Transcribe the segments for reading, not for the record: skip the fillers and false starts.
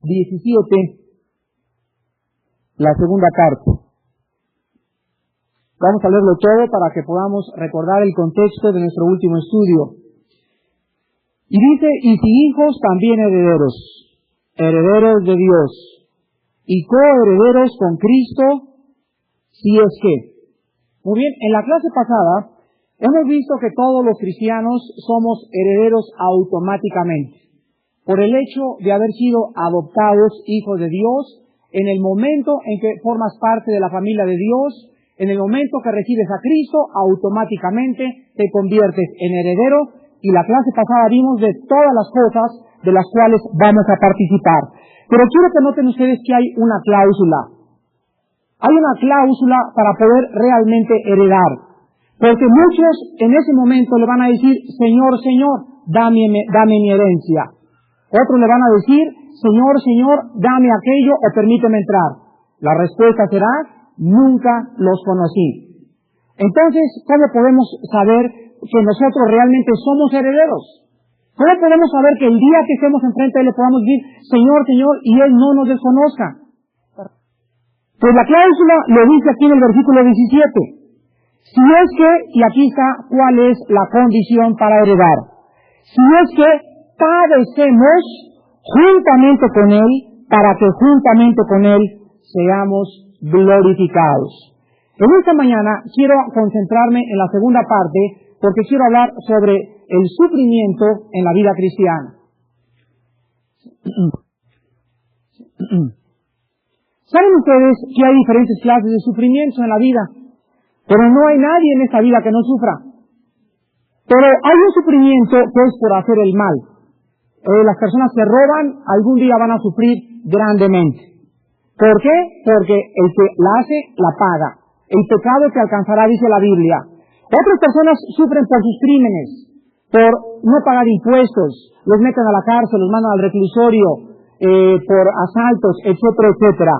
17, la segunda carta. Vamos a leerlo todo para que podamos recordar el contexto de nuestro último estudio. Y dice, y si hijos, también herederos, herederos de Dios, y coherederos con Cristo, si es que. Muy bien, en la clase pasada hemos visto que todos los cristianos somos herederos automáticamente, por el hecho de haber sido adoptados hijos de Dios, en el momento en que formas parte de la familia de Dios, en el momento que recibes a Cristo, automáticamente te conviertes en heredero, y la clase pasada vimos de todas las cosas de las cuales vamos a participar. Pero quiero que noten ustedes que hay una cláusula. Hay una cláusula para poder realmente heredar. Porque muchos en ese momento le van a decir, Señor, Señor, dame mi herencia. Otros le van a decir, Señor, Señor, dame aquello o permíteme entrar. La respuesta será, nunca los conocí. Entonces, ¿cómo podemos saber que nosotros realmente somos herederos? ¿Cómo podemos saber que el día que estemos enfrente de Él le podamos decir, Señor, Señor, y Él no nos desconozca? Pues la cláusula lo dice aquí en el versículo 17. Si es que, y aquí está cuál es la condición para heredar. Si es que padecemos juntamente con Él, para que juntamente con Él seamos glorificados. En esta mañana quiero concentrarme en la segunda parte, porque quiero hablar sobre el sufrimiento en la vida cristiana. ¿Saben ustedes que hay diferentes clases de sufrimiento en la vida? Pero no hay nadie en esta vida que no sufra. Pero hay un sufrimiento que es por hacer el mal. Las personas que roban algún día van a sufrir grandemente. ¿Por qué? Porque el que la hace, la paga. El pecado te alcanzará, dice la Biblia. Otras personas sufren por sus crímenes, por no pagar impuestos, los meten a la cárcel, los mandan al reclusorio, por asaltos, etcétera, etcétera.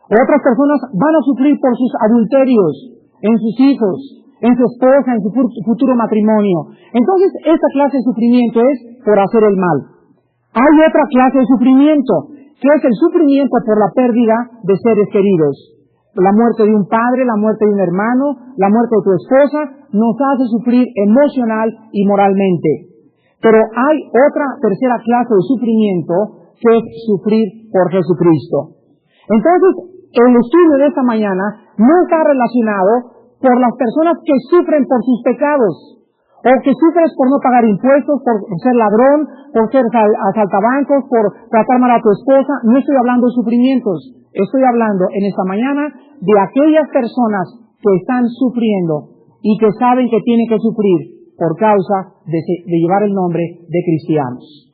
Otras personas van a sufrir por sus adulterios, en sus hijos, en su esposa, en su futuro matrimonio. Entonces, esta clase de sufrimiento es por hacer el mal. Hay otra clase de sufrimiento, que es el sufrimiento por la pérdida de seres queridos. La muerte de un padre, la muerte de un hermano, la muerte de tu esposa, nos hace sufrir emocional y moralmente. Pero hay otra tercera clase de sufrimiento, que es sufrir por Jesucristo. Entonces, el estudio de esta mañana no está relacionado por las personas que sufren por sus pecados, o que sufres por no pagar impuestos, por ser ladrón, por ser asaltabancos, por tratar mal a tu esposa. No estoy hablando de sufrimientos, estoy hablando en esta mañana de aquellas personas que están sufriendo y que saben que tienen que sufrir por causa de llevar el nombre de cristianos.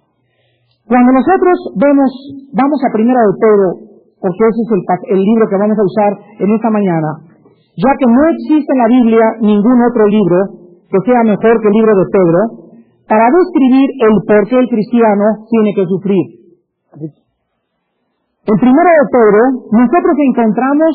Cuando nosotros vamos a Primera de Pedro, porque ese es el libro que vamos a usar en esta mañana, ya que no existe en la Biblia ningún otro libro que sea mejor que el libro de Pedro, para describir el por qué el cristiano tiene que sufrir. En Primera de Pedro, nosotros encontramos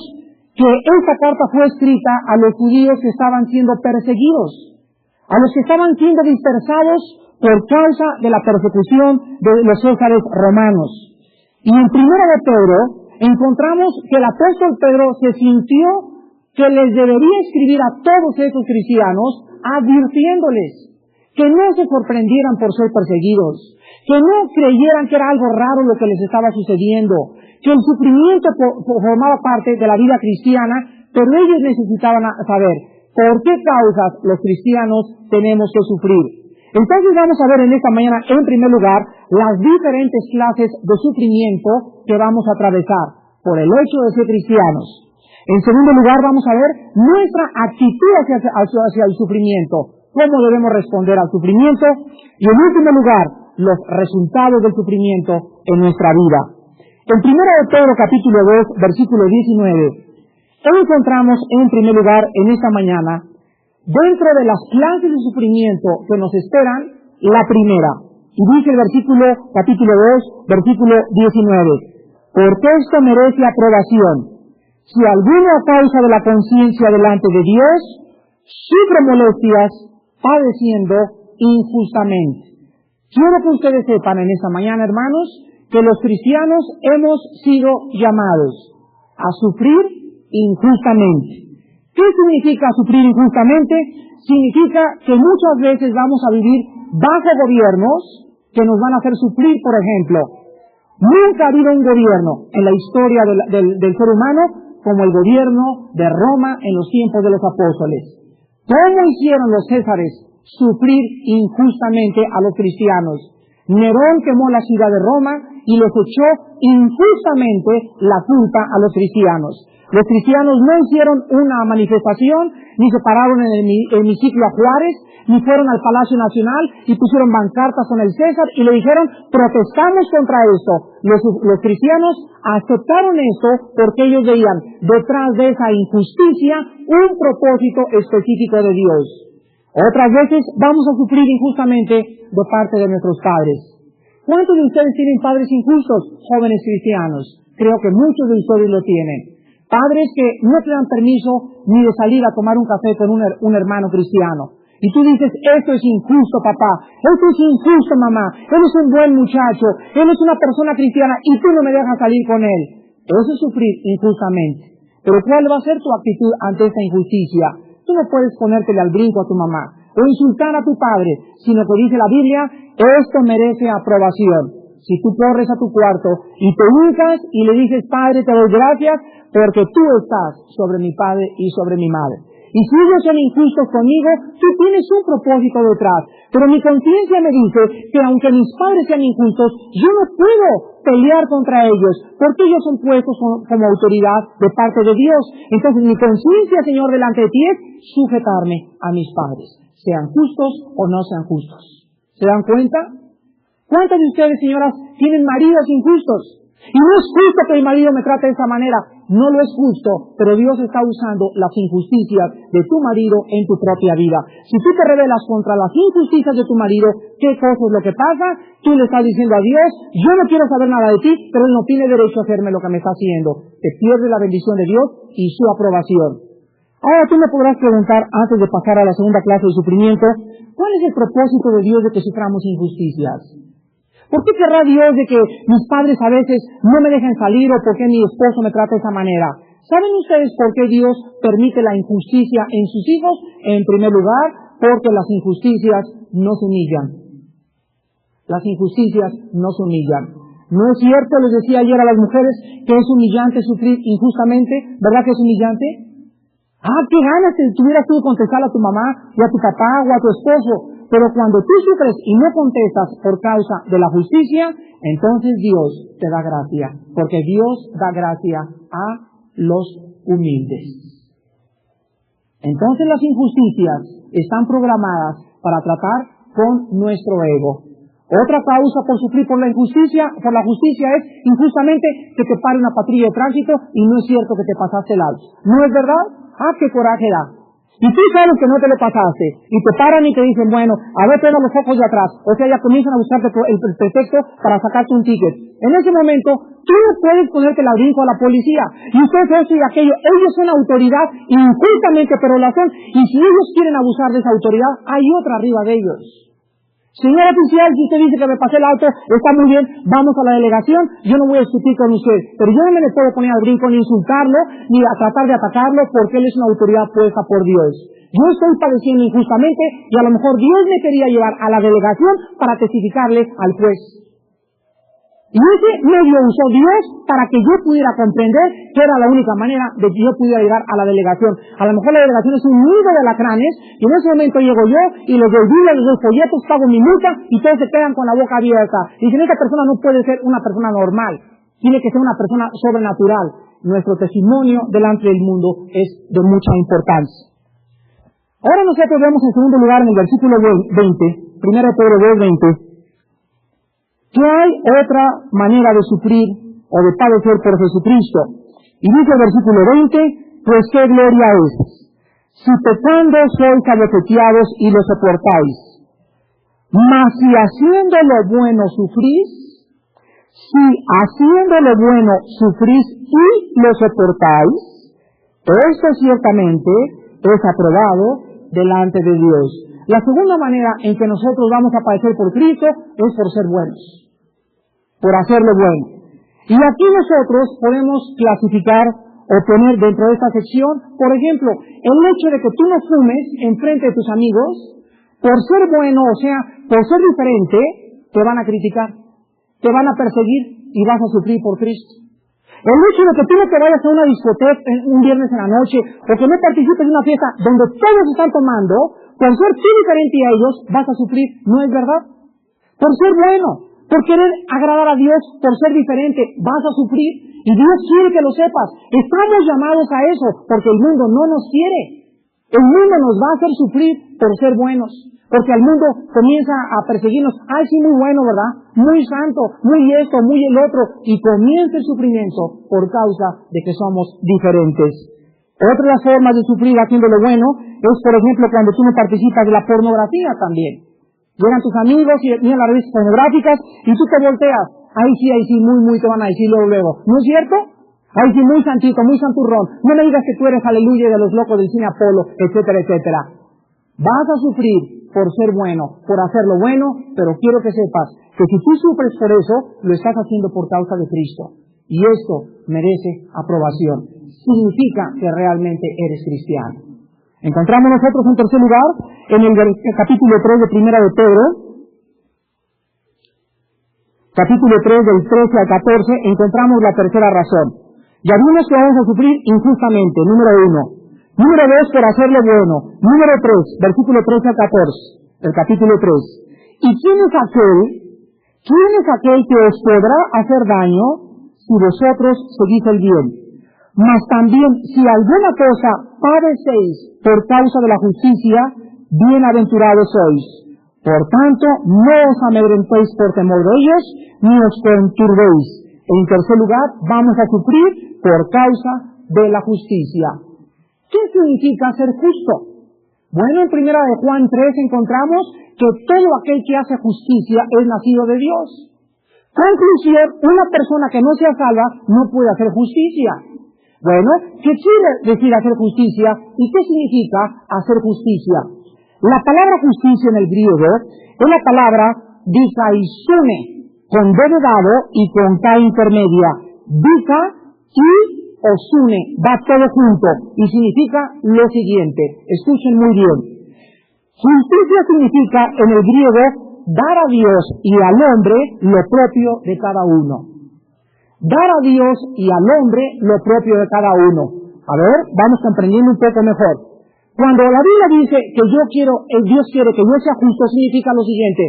que esta carta fue escrita a los judíos que estaban siendo perseguidos, a los que estaban siendo dispersados por causa de la persecución de los césares romanos. Y en Primera de Pedro encontramos que el apóstol Pedro se sintió que les debería escribir a todos esos cristianos advirtiéndoles que no se sorprendieran por ser perseguidos, que no creyeran que era algo raro lo que les estaba sucediendo, que el sufrimiento formaba parte de la vida cristiana, pero ellos necesitaban saber por qué causas los cristianos tenemos que sufrir. Entonces vamos a ver en esta mañana, en primer lugar, las diferentes clases de sufrimiento que vamos a atravesar por el hecho de ser cristianos. En segundo lugar, vamos a ver nuestra actitud hacia el sufrimiento, cómo debemos responder al sufrimiento, y en último lugar, los resultados del sufrimiento en nuestra vida. En 1 de Pedro capítulo 2, versículo 19, encontramos en primer lugar en esta mañana, dentro de las clases de sufrimiento que nos esperan, la primera, y dice el capítulo 2, versículo 19, porque esto merece aprobación. Si alguno a causa de la conciencia delante de Dios sufre molestias padeciendo injustamente. Quiero que ustedes sepan en esta mañana, hermanos, que los cristianos hemos sido llamados a sufrir injustamente. ¿Qué significa sufrir injustamente? Significa que muchas veces vamos a vivir bajo gobiernos que nos van a hacer sufrir, por ejemplo. Nunca ha habido un gobierno en la historia del ser humano como el gobierno de Roma en los tiempos de los apóstoles. ¿Cómo hicieron los césares sufrir injustamente a los cristianos? Nerón quemó la ciudad de Roma y les echó injustamente la culpa a los cristianos. Los cristianos no hicieron una manifestación, ni se pararon en el hemiciclo a Juárez, ni fueron al Palacio Nacional y pusieron pancartas con el César y le dijeron, protestamos contra esto. Los cristianos aceptaron esto porque ellos veían detrás de esa injusticia un propósito específico de Dios. Otras veces vamos a sufrir injustamente de parte de nuestros padres. ¿Cuántos de ustedes tienen padres injustos, jóvenes cristianos? Creo que muchos de ustedes lo tienen. Padres que no te dan permiso ni de salir a tomar un café con un hermano cristiano. Y tú dices, esto es injusto, papá. Esto es injusto, mamá. Él es un buen muchacho. Él es una persona cristiana y tú no me dejas salir con él. Eso es sufrir injustamente. Pero ¿cuál va a ser tu actitud ante esta injusticia? Tú no puedes ponértele al brinco a tu mamá o insultar a tu padre, sino que dice la Biblia, esto merece aprobación. Si tú corres a tu cuarto y te hincas y le dices, Padre, te doy gracias porque tú estás sobre mi padre y sobre mi madre. Y si ellos son injustos conmigo, tú tienes un propósito detrás. Pero mi conciencia me dice que aunque mis padres sean injustos, yo no puedo pelear contra ellos, porque ellos son puestos como autoridad de parte de Dios. Entonces mi conciencia, Señor, delante de ti es sujetarme a mis padres, sean justos o no sean justos. ¿Se dan cuenta? ¿Cuántas de ustedes, señoras, tienen maridos injustos? Y no es justo que mi marido me trate de esa manera. No lo es justo, pero Dios está usando las injusticias de tu marido en tu propia vida. Si tú te rebelas contra las injusticias de tu marido, ¿qué cosa es lo que pasa? Tú le estás diciendo a Dios, yo no quiero saber nada de ti, pero Él no tiene derecho a hacerme lo que me está haciendo. Te pierde la bendición de Dios y su aprobación. Ahora tú me podrás preguntar, antes de pasar a la segunda clase de sufrimiento, ¿cuál es el propósito de Dios de que suframos injusticias? ¿Por qué querrá Dios de que mis padres a veces no me dejen salir o por qué mi esposo me trata de esa manera? ¿Saben ustedes por qué Dios permite la injusticia en sus hijos? En primer lugar, porque las injusticias no se humillan. Las injusticias no se humillan. ¿No es cierto, les decía ayer a las mujeres, que es humillante sufrir injustamente? ¿Verdad que es humillante? Qué ganas que tuvieras tú de contestarle a tu mamá, o a tu papá, o a tu esposo. Pero cuando tú sufres y no contestas por causa de la justicia, entonces Dios te da gracia, porque Dios da gracia a los humildes. Entonces las injusticias están programadas para tratar con nuestro ego. Otra causa por sufrir por la justicia es injustamente que te pare una patrulla de tránsito y no es cierto que te pasaste el alto. ¿No es verdad? ¡Qué coraje da! Y tú sabes que no te lo pasaste, y te paran y te dicen, bueno, a ver, pega los ojos de atrás. O sea, ya comienzan a buscarte el pretexto para sacarte un ticket. En ese momento, tú no puedes ponerte el brinco a la policía. Y usted eso y aquello. Ellos son autoridad, injustamente, pero lo hacen. Y si ellos quieren abusar de esa autoridad, hay otra arriba de ellos. Señor oficial, si usted dice que me pasé el auto, está muy bien, vamos a la delegación, yo no voy a discutir con usted, pero yo no me le puedo poner al brinco ni insultarlo, ni a tratar de atacarlo, porque él es una autoridad puesta por Dios. Yo estoy padeciendo injustamente y a lo mejor Dios me quería llevar a la delegación para testificarle al juez. Y ese medio usó Dios para que yo pudiera comprender que era la única manera de que yo pudiera llegar a la delegación. A lo mejor la delegación es un nido de alacranes y en ese momento llego yo y los doy Biblia, les doy folletos, pago mi multa y todos se quedan con la boca abierta. Dicen, esta persona no puede ser una persona normal, tiene que ser una persona sobrenatural. Nuestro testimonio delante del mundo es de mucha importancia. Ahora nosotros vemos en segundo lugar en el versículo 20, 1 Pedro 2:20, que hay otra manera de sufrir o de padecer por Jesucristo. Y dice el versículo 20, pues qué gloria es, si pecando sois abofeteados y lo soportáis. Mas si haciendo lo bueno sufrís, si haciendo lo bueno sufrís y lo soportáis, esto ciertamente es aprobado delante de Dios. La segunda manera en que nosotros vamos a padecer por Cristo es por ser buenos. por hacer lo bueno. Y aquí nosotros podemos clasificar o poner dentro de esta sección, por ejemplo, el hecho de que tú no fumes enfrente de tus amigos, por ser bueno, o sea, por ser diferente, te van a criticar, te van a perseguir y vas a sufrir por Cristo. El hecho de que tú no te vayas a una discoteca un viernes en la noche, o que no participes en una fiesta donde todos están tomando, por ser tú diferente a ellos, vas a sufrir, ¿no es verdad? Por ser bueno, por querer agradar a Dios, por ser diferente, vas a sufrir, y Dios quiere que lo sepas. Estamos llamados a eso, porque el mundo no nos quiere. El mundo nos va a hacer sufrir por ser buenos, porque el mundo comienza a perseguirnos. Ay, sí, muy bueno, ¿verdad? Muy santo, muy esto, muy el otro, y comienza el sufrimiento por causa de que somos diferentes. Otra de las formas de sufrir haciendo lo bueno es, por ejemplo, cuando tú no participas de la pornografía también. Llegan tus amigos y miran las revistas pornográficas y tú te volteas. Ay, sí, muy, te van a decir luego. ¿No es cierto? Ay, sí, muy santito, muy santurrón. No me digas que tú eres aleluya de los locos del cine Apolo, etcétera, etcétera. Vas a sufrir por ser bueno, por hacer lo bueno, pero quiero que sepas que si tú sufres por eso, lo estás haciendo por causa de Cristo. Y esto merece aprobación. Significa que realmente eres cristiano. Encontramos nosotros en tercer lugar, en el capítulo 3 de Primera de Pedro, capítulo 3 del 13 al 14, encontramos la tercera razón. Ya vimos que vamos a sufrir injustamente, número 1. Número 2, por hacer lo bueno. Número 3, versículo 13 al 14, el capítulo 3. ¿Y quién es aquel que os podrá hacer daño si vosotros seguís el bien? Mas también, si alguna cosa padecéis por causa de la justicia, bienaventurados sois. Por tanto, no os amedrentéis por temor de ellos, ni os conturbéis. En tercer lugar, vamos a sufrir por causa de la justicia. ¿Qué significa ser justo? Bueno, en primera de Juan 3 encontramos que todo aquel que hace justicia es nacido de Dios. Conclusión, una persona que no sea salva no puede hacer justicia. Bueno, ¿qué quiere decir hacer justicia y qué significa hacer justicia? La palabra justicia en el griego es la palabra dikaisune, con D de dado y con K intermedia. Dika y osune, va todo junto y significa lo siguiente. Escuchen muy bien. Justicia significa en el griego dar a Dios y al hombre lo propio de cada uno. Dar a Dios y al hombre lo propio de cada uno. A ver, vamos comprendiendo un poco mejor. Cuando la Biblia dice que Dios quiere que yo sea justo, significa lo siguiente.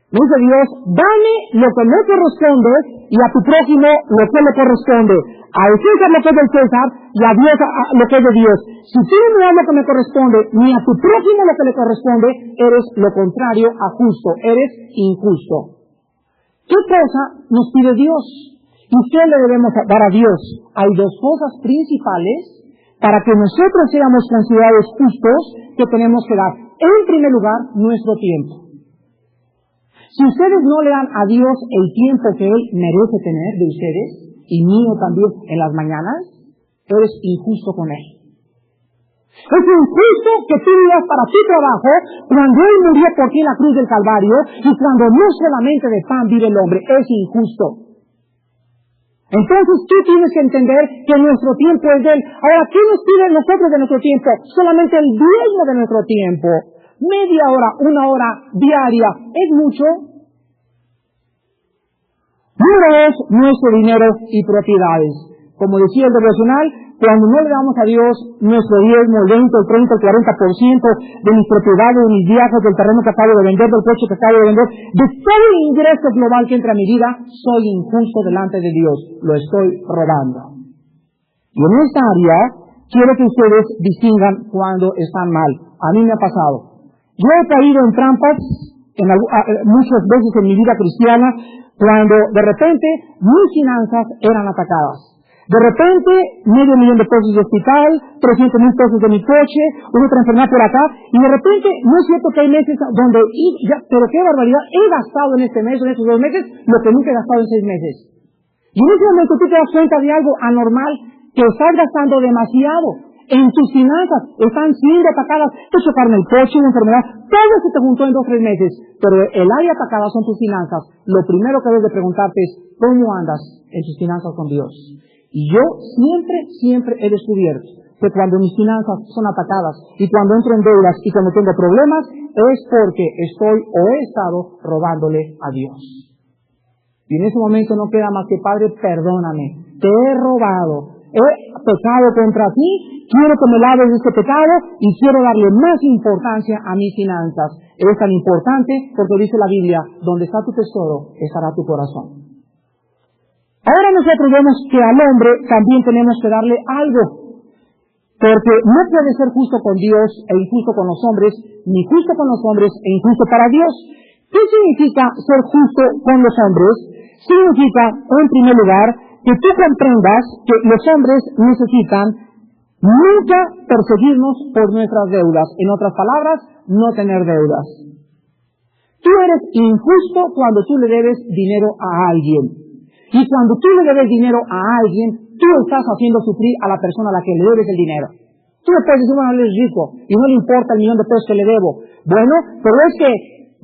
Me dice Dios, dame lo que me corresponde y a tu prójimo lo que le corresponde. A César lo que es del César y a Dios lo que es de Dios. Si tú no me das lo que me corresponde, ni a tu prójimo lo que le corresponde, eres lo contrario a justo, eres injusto. ¿Qué cosa nos pide Dios? ¿Y qué le debemos dar a Dios? Hay dos cosas principales para que nosotros seamos considerados justos que tenemos que dar. En primer lugar, nuestro tiempo. Si ustedes no le dan a Dios el tiempo que Él merece tener de ustedes, y mío también en las mañanas, eres injusto con Él. Es injusto que tú vivas para tu trabajo cuando Él murió por ti en la cruz del Calvario y cuando no solamente de pan vive el hombre. Es injusto. Entonces tú tienes que entender que nuestro tiempo es de Él. Ahora, ¿qué nos pide nosotros de nuestro tiempo? Solamente el diezmo de nuestro tiempo. Media hora, una hora diaria. ¿Es mucho? Número 2, nuestro dinero y propiedades. Como decía el devocional, cuando no le damos a Dios nuestro diezmo, el 20, el 30, el 40% de mis propiedades, de mis viajes, del terreno que acabo de vender, del coche que acabo de vender, de todo el ingreso global que entra a mi vida, soy injusto delante de Dios. Lo estoy robando. Y en esta área, quiero que ustedes distingan cuando están mal. A mí me ha pasado. Yo he caído en trampas muchas veces en mi vida cristiana, cuando de repente mis finanzas eran atacadas. De repente, $500,000 de hospital, $300,000 de mi coche, otra enfermedad por acá, y de repente, no es cierto que hay meses donde, pero qué barbaridad, he gastado en este mes, en estos 2 meses, lo que nunca he gastado en 6 meses. Y en ese momento tú te das cuenta de algo anormal, que estás gastando demasiado. En tus finanzas están siendo atacadas. Te chocaron el coche, una enfermedad, todo se te juntó en 2 o 3 meses. Pero el área atacada son tus finanzas. Lo primero que debes de preguntarte es, ¿cómo andas en tus finanzas con Dios? Y yo siempre he descubierto que cuando mis finanzas son atacadas y cuando entro en deudas y cuando tengo problemas, es porque estoy o he estado robándole a Dios. Y en ese momento no queda más que, Padre, perdóname, te he robado, he pecado contra ti, quiero que me laves de este pecado y quiero darle más importancia a mis finanzas. Es tan importante porque dice la Biblia, donde está tu tesoro, estará tu corazón. Ahora nosotros vemos que al hombre también tenemos que darle algo. Porque no puede ser justo con Dios e injusto con los hombres, ni justo con los hombres e injusto para Dios. ¿Qué significa ser justo con los hombres? Significa, en primer lugar, que tú comprendas que los hombres necesitan nunca perseguirnos por nuestras deudas. En otras palabras, no tener deudas. Tú eres injusto cuando tú le debes dinero a alguien. Y cuando tú le debes dinero a alguien, tú estás haciendo sufrir a la persona a la que le debes el dinero. Tú le puedes decir, bueno, él es rico y no le importa el $1,000,000 que le debo. Bueno, pero es que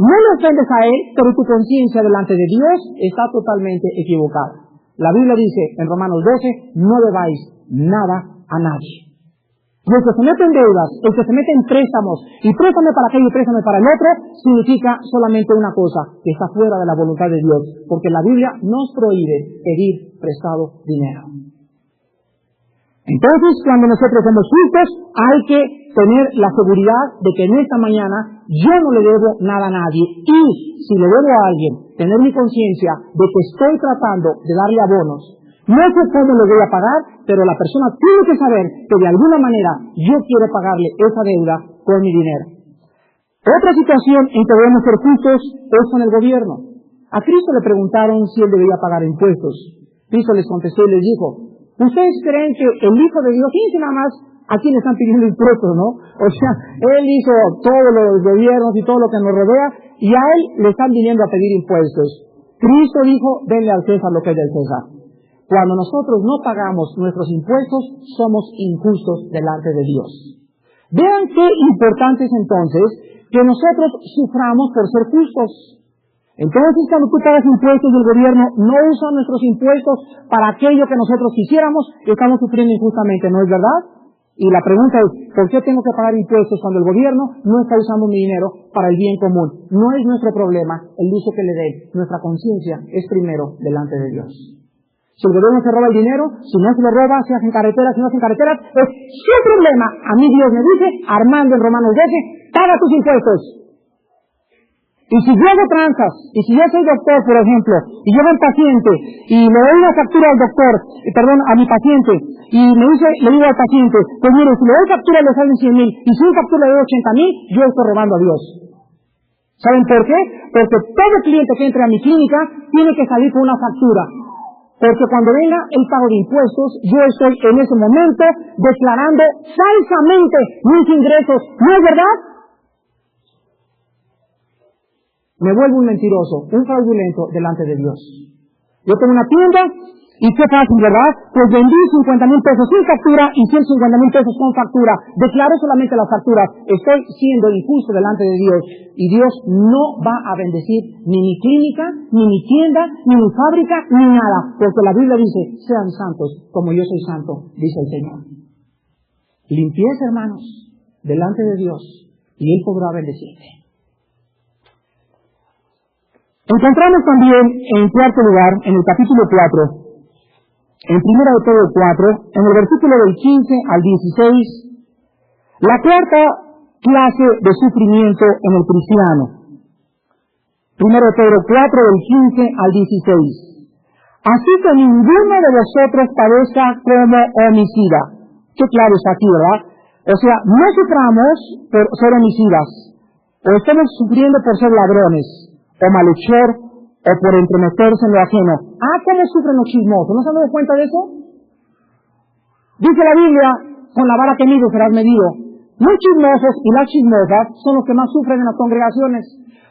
no le ofendes a él, pero tu conciencia delante de Dios está totalmente equivocada. La Biblia dice en Romanos 12, no debáis nada a nadie. Y el que se mete en deudas, el que se mete en préstamos, y préstame para aquello y préstame para el otro, significa solamente una cosa, que está fuera de la voluntad de Dios, porque la Biblia nos prohíbe pedir prestado dinero. Entonces, cuando nosotros somos justos, hay que tener la seguridad de que en esta mañana yo no le debo nada a nadie. Y si le debo a alguien, tener mi conciencia de que estoy tratando de darle abonos. No sé cómo le voy a pagar, pero la persona tiene que saber que de alguna manera yo quiero pagarle esa deuda con mi dinero. Otra situación en que debemos ser justos es con el gobierno. A Cristo le preguntaron si él debía pagar impuestos. Cristo les contestó y les dijo, ¿ustedes creen que el Hijo de Dios, fíjense nada más a quién le están pidiendo impuestos, ¿no? O sea, él hizo todos los gobiernos y todo lo que nos rodea, y a él le están viniendo a pedir impuestos. Cristo dijo, denle al César lo que es del César. Cuando nosotros no pagamos nuestros impuestos, somos injustos delante de Dios. Vean qué importante es entonces que nosotros suframos por ser justos. Entonces, cuando tú pagas impuestos del gobierno, no usa nuestros impuestos para aquello que nosotros quisiéramos, estamos sufriendo injustamente, ¿no es verdad? Y la pregunta es, ¿por qué tengo que pagar impuestos cuando el gobierno no está usando mi dinero para el bien común? No es nuestro problema el uso que le dé. Nuestra conciencia es primero delante de Dios. Si el gobierno se roba el dinero, si no se lo roba, se hacen carreteras, si no hacen carreteras, es su problema. A mí Dios me dice, Armando en Romanos 12, paga tus impuestos. Y si yo hago tranzas, y si yo soy doctor, por ejemplo, y llevo un paciente, y le doy una factura al doctor, a mi paciente, y le digo al paciente, pues mire, si le doy factura le salen 100,000, y si doy factura le doy 80,000, yo estoy robando a Dios. ¿Saben por qué? Porque todo cliente que entre a mi clínica tiene que salir con una factura. Porque cuando venga el pago de impuestos, yo estoy en ese momento declarando falsamente mis ingresos. ¿No es verdad? Me vuelvo un mentiroso, un fraudulento delante de Dios. Yo tengo una tienda y qué fácil, ¿verdad? Pues vendí 50,000 pesos sin factura y 150,000 pesos con factura. Declaro solamente las facturas. Estoy siendo injusto delante de Dios. Y Dios no va a bendecir ni mi clínica, ni mi tienda, ni mi fábrica, ni nada. Porque la Biblia dice, sean santos como yo soy santo, dice el Señor. Limpieza, hermanos, delante de Dios y Él podrá bendecirte. Encontramos también, en cuarto lugar, en el capítulo 4, en 1 de Pedro 4, en el versículo del 15 al 16, la cuarta clase de sufrimiento en el cristiano. 1 de Pedro 4, del 15 al 16. Así que ninguno de vosotros padezca como homicida. Qué claro está aquí, ¿verdad? O sea, no suframos por ser homicidas, o estamos sufriendo por ser ladrones, o malhechor, o por entremeterse en lo ajeno. ¿Cómo sufren los chismosos? ¿No se han dado cuenta de eso? Dice la Biblia, con la vara que mides serás medido. Los chismosos y las chismosas son los que más sufren en las congregaciones.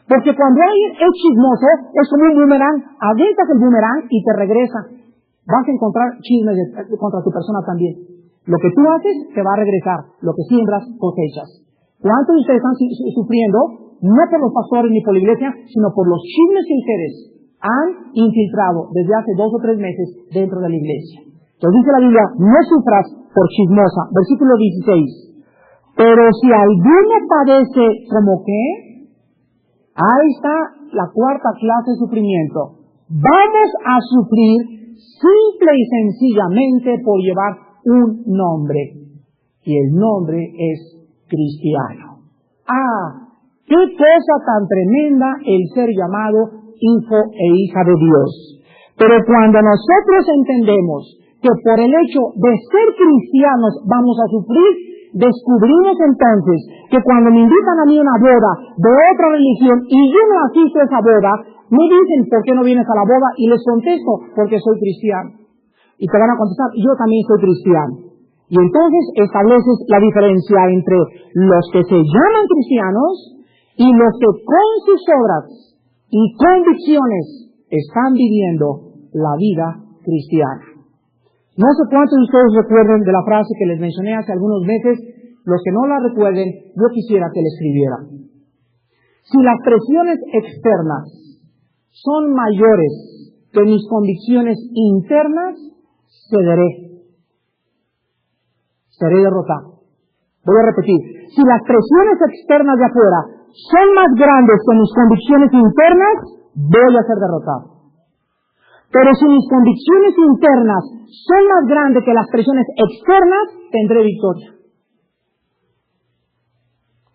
Porque cuando alguien es chismoso, es como un boomerang, avientas el boomerang y te regresa. Vas a encontrar chismes contra tu persona también. Lo que tú haces te va a regresar. Lo que siembras, cosechas. ¿Cuántos de ustedes están sufriendo? No por los pastores ni por la iglesia, sino por los chismes que ustedes han infiltrado desde hace 2 o 3 meses dentro de la iglesia. Entonces dice la Biblia, no sufras por chismosa. Versículo 16. Pero si alguno padece como qué, ahí está la 4ª clase de sufrimiento. Vamos a sufrir simple y sencillamente por llevar un nombre. Y el nombre es cristiano. ¡Qué cosa tan tremenda el ser llamado hijo e hija de Dios! Pero cuando nosotros entendemos que por el hecho de ser cristianos vamos a sufrir, descubrimos entonces que cuando me invitan a mí a una boda de otra religión y yo no asisto a esa boda, me dicen, ¿por qué no vienes a la boda? Y les contesto, porque soy cristiano. Y te van a contestar, yo también soy cristiano. Y entonces estableces la diferencia entre los que se llaman cristianos y los que con sus obras y convicciones están viviendo la vida cristiana. No sé cuántos de ustedes recuerden de la frase que les mencioné hace algunos meses. Los que no la recuerden, yo quisiera que la escribieran. Si las presiones externas son mayores que mis convicciones internas, seré derrotado. Voy a repetir. Si las presiones externas de afuera son más grandes que mis convicciones internas, voy a ser derrotado. Pero si mis convicciones internas son más grandes que las presiones externas, tendré victoria.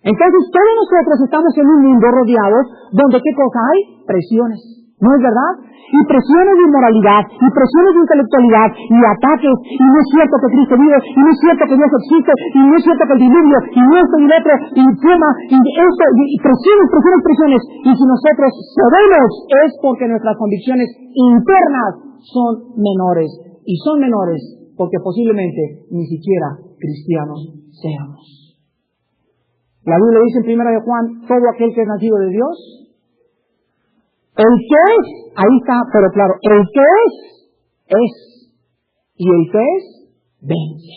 Entonces todos nosotros estamos en un mundo rodeados donde ¿qué cosa hay? Presiones. ¿No es verdad? Y presiones de inmoralidad, y presiones de intelectualidad, y ataques, y no es cierto que Cristo vive, y no es cierto que Dios existe, y no es cierto que el diluvio, y esto y el otro, y fuma, y esto, y presiones. Y si nosotros cedemos es porque nuestras convicciones internas son menores, y son menores porque posiblemente ni siquiera cristianos seamos. La Biblia dice en 1 Juan, todo aquel que es nacido de Dios, el que es, ahí está, pero claro, el que es, y el que es, vence.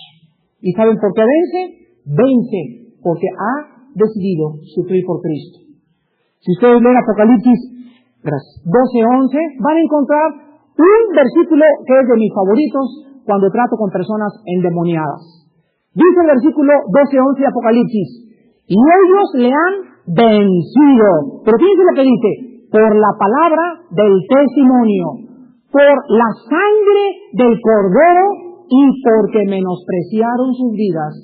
¿Y saben por qué vence? Vence porque ha decidido sufrir por Cristo. Si ustedes leen Apocalipsis 12:11, van a encontrar un versículo que es de mis favoritos cuando trato con personas endemoniadas. Dice el versículo 12:11 de Apocalipsis, y ellos le han vencido. Pero fíjense lo que dice, por la palabra del testimonio, por la sangre del Cordero y porque menospreciaron sus vidas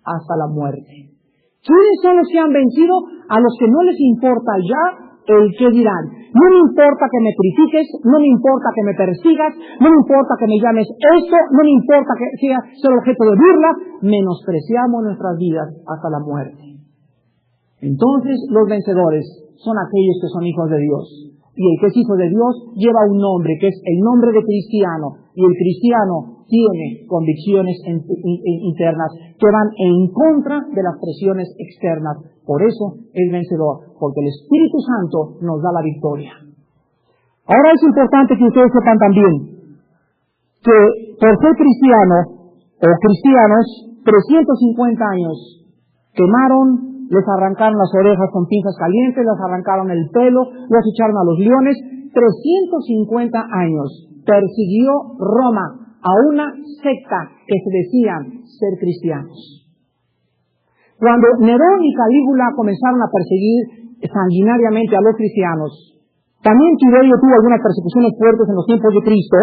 hasta la muerte. ¿Quiénes son los que han vencido? A los que no les importa ya el qué dirán. No me importa que me critiques, no me importa que me persigas, no me importa que me llames esto, no me importa que sea objeto de burla, menospreciamos nuestras vidas hasta la muerte. Entonces los vencedores son aquellos que son hijos de Dios. Y el que es hijo de Dios lleva un nombre, que es el nombre de cristiano. Y el cristiano tiene convicciones internas que van en contra de las presiones externas. Por eso es vencedor, porque el Espíritu Santo nos da la victoria. Ahora es importante que ustedes sepan también que por ser cristiano o cristianos, 350 años quemaron, les arrancaron las orejas con pinzas calientes, les arrancaron el pelo, los echaron a los leones. 350 años persiguió Roma a una secta que se decían ser cristianos. Cuando Nerón y Calígula comenzaron a perseguir sanguinariamente a los cristianos, también Tiberio tuvo algunas persecuciones fuertes en los tiempos de Cristo.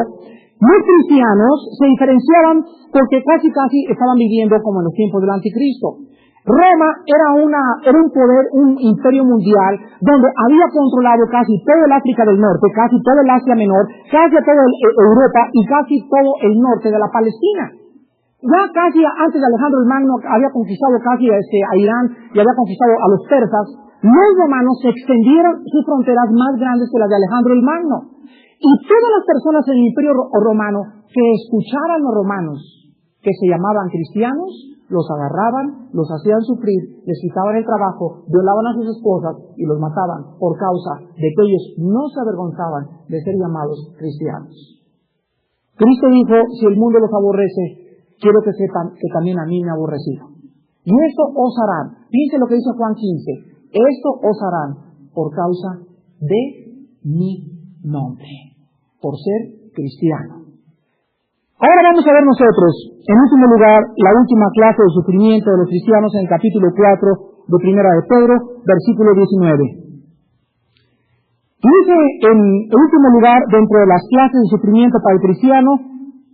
Los cristianos se diferenciaban porque casi estaban viviendo como en los tiempos del anticristo. Roma era un poder, un imperio mundial, donde había controlado casi todo el África del Norte, casi todo el Asia Menor, casi toda Europa y casi todo el norte de la Palestina. Ya casi antes de Alejandro el Magno había conquistado casi a Irán y había conquistado a los persas. Los romanos se extendieron sus fronteras más grandes que las de Alejandro el Magno. Y todas las personas en el imperio romano que escucharan los romanos, que se llamaban cristianos, los agarraban, los hacían sufrir, les quitaban el trabajo, violaban a sus esposas y los mataban por causa de que ellos no se avergonzaban de ser llamados cristianos. Cristo dijo, si el mundo los aborrece, quiero que sepan que también a mí me ha aborrecido. Y esto os harán, fíjense lo que dice Juan 15, esto os harán por causa de mi nombre, por ser cristiano. Ahora vamos a ver nosotros, en último lugar, la última clase de sufrimiento de los cristianos en el capítulo 4 de Primera de Pedro, versículo 19. Dice en último lugar, dentro de las clases de sufrimiento para el cristiano,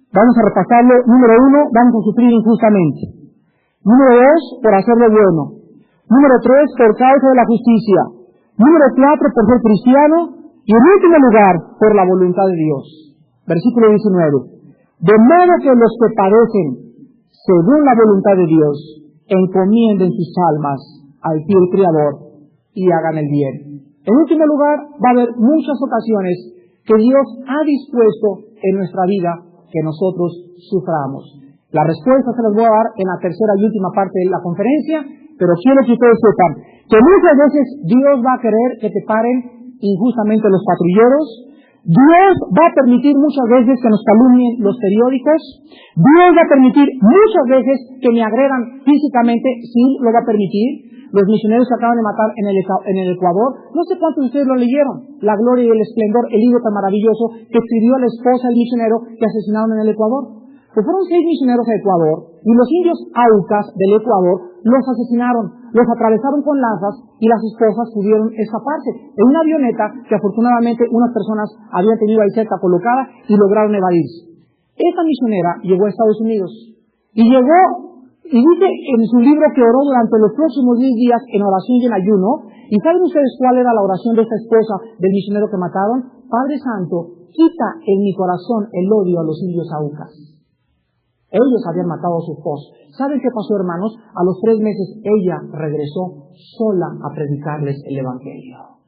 vamos a repasarlo. Número 1, vamos a sufrir injustamente. Número 2, por hacer lo bueno. Número 3, por causa de la justicia. Número 4, por ser cristiano. Y en último lugar, por la voluntad de Dios. Versículo 19. De modo que los que padecen según la voluntad de Dios encomienden sus almas al fiel Creador y hagan el bien. En último lugar, va a haber muchas ocasiones que Dios ha dispuesto en nuestra vida que nosotros suframos. La respuesta se las voy a dar en la tercera y última parte de la conferencia, pero quiero que ustedes sepan que muchas veces Dios va a querer que te paren injustamente los patrulleros. Dios va a permitir muchas veces que nos calumnien los periódicos. Dios va a permitir muchas veces que me agredan físicamente, sí, lo va a permitir. Los misioneros que acaban de matar en el Ecuador, no sé cuántos de ustedes lo leyeron, La gloria y el esplendor, el libro tan maravilloso que escribió la esposa del misionero que asesinaron en el Ecuador. Pues fueron 6 misioneros a Ecuador y los indios Aucas del Ecuador los asesinaron, los atravesaron con lanzas y las esposas pudieron escaparse en una avioneta que afortunadamente unas personas habían tenido ahí cerca colocada y lograron evadirse. Esta misionera llegó a Estados Unidos y llegó y dice en su libro que oró durante los próximos 10 días en oración y en ayuno. ¿Y saben ustedes cuál era la oración de esta esposa del misionero que mataron? Padre Santo, quita en mi corazón el odio a los indios Aucas. Ellos habían matado a su esposo. ¿Saben qué pasó, hermanos? A los 3 meses ella regresó sola a predicarles el Evangelio.